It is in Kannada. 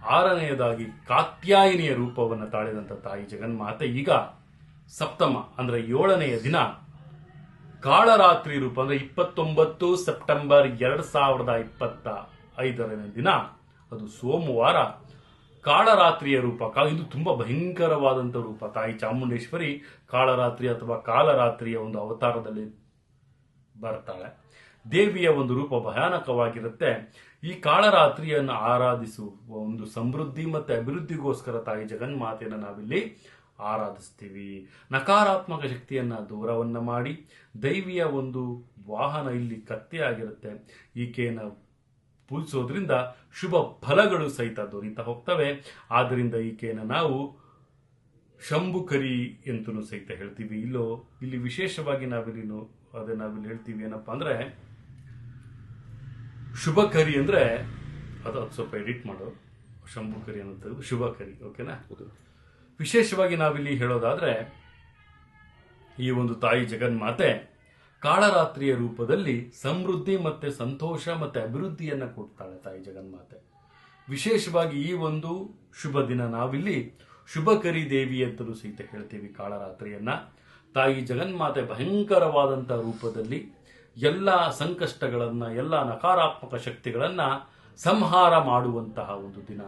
ಆರನೆಯದಾಗಿ ಕಾತ್ಯಾಯಿನಿಯ ರೂಪವನ್ನು ತಾಳಿದಂಥ ತಾಯಿ ಜಗನ್ಮಾತೆ ಈಗ ಸಪ್ತಮ ಅಂದ್ರೆ 7ನೆಯ ದಿನ ಕಾಳರಾತ್ರಿ ರೂಪ ಅಂದ್ರೆ 29 ಸೆಪ್ಟೆಂಬರ್ 2025 ದಿನ, ಅದು ಸೋಮವಾರ ಕಾಳರಾತ್ರಿಯ ರೂಪ. ಇದು ತುಂಬಾ ಭಯಂಕರವಾದಂಥ ರೂಪ. ತಾಯಿ ಚಾಮುಂಡೇಶ್ವರಿ ಕಾಳರಾತ್ರಿ ಅಥವಾ ಕಾಲರಾತ್ರಿಯ ಒಂದು ಅವತಾರದಲ್ಲಿ ಬರ್ತಾಳೆ. ದೇವಿಯ ಒಂದು ರೂಪ ಭಯಾನಕವಾಗಿರುತ್ತೆ. ಈ ಕಾಳರಾತ್ರಿಯನ್ನು ಆರಾಧಿಸುವ ಒಂದು ಸಮೃದ್ಧಿ ಮತ್ತೆ ಅಭಿವೃದ್ಧಿಗೋಸ್ಕರ ತಾಯಿ ಜಗನ್ಮಾತೆಯನ್ನು ನಾವಿಲ್ಲಿ ಆರಾಧಿಸ್ತೀವಿ. ನಕಾರಾತ್ಮಕ ಶಕ್ತಿಯನ್ನ ದೂರವನ್ನ ಮಾಡಿ ದೈವಿಯ ಒಂದು ವಾಹನ ಇಲ್ಲಿ ಕತ್ತೆಯಾಗಿರುತ್ತೆ. ಈಕೆಯನ್ನು ಪೂಜಿಸೋದ್ರಿಂದ ಶುಭ ಫಲಗಳು ಸಹಿತ ದೊರೀತಾ ಹೋಗ್ತವೆ. ಆದ್ದರಿಂದ ಈಕೆಯನ್ನು ನಾವು ಶಂಭುಕರಿ ಅಂತಲೂ ಸಹಿತ ಹೇಳ್ತೀವಿ. ಇಲ್ಲಿ ವಿಶೇಷವಾಗಿ ನಾವಿಲ್ಲಿ ಹೇಳ್ತೀವಿ ಏನಪ್ಪಾ ಅಂದ್ರೆ ಶುಭಕರಿ ಅಂದ್ರೆ ಅದು ಸ್ವಲ್ಪ ಎಡಿಟ್ ಮಾಡೋ ಶಂಭುಕರಿ ಅನ್ನೋದು ಶುಭಕರಿ. ಓಕೆನಾ? ವಿಶೇಷವಾಗಿ ನಾವಿಲ್ಲಿ ಹೇಳೋದಾದ್ರೆ ಈ ಒಂದು ತಾಯಿ ಜಗನ್ಮಾತೆ ಕಾಳರಾತ್ರಿಯ ರೂಪದಲ್ಲಿ ಸಮೃದ್ಧಿ ಮತ್ತೆ ಸಂತೋಷ ಮತ್ತೆ ಅಭಿವೃದ್ಧಿಯನ್ನ ಕೊಡ್ತಾಳೆ ತಾಯಿ ಜಗನ್ಮಾತೆ. ವಿಶೇಷವಾಗಿ ಈ ಒಂದು ಶುಭ ದಿನ ನಾವಿಲ್ಲಿ ಶುಭಕರಿ ದೇವಿ ಅಂತಲೂ ಸಹಿತ ಹೇಳ್ತೀವಿ ಕಾಳರಾತ್ರಿಯನ್ನ. ತಾಯಿ ಜಗನ್ಮಾತೆ ಭಯಂಕರವಾದಂಥ ರೂಪದಲ್ಲಿ ಎಲ್ಲ ಸಂಕಷ್ಟಗಳನ್ನ ಎಲ್ಲ ನಕಾರಾತ್ಮಕ ಶಕ್ತಿಗಳನ್ನ ಸಂಹಾರ ಮಾಡುವಂತಹ ಒಂದು ದಿನ.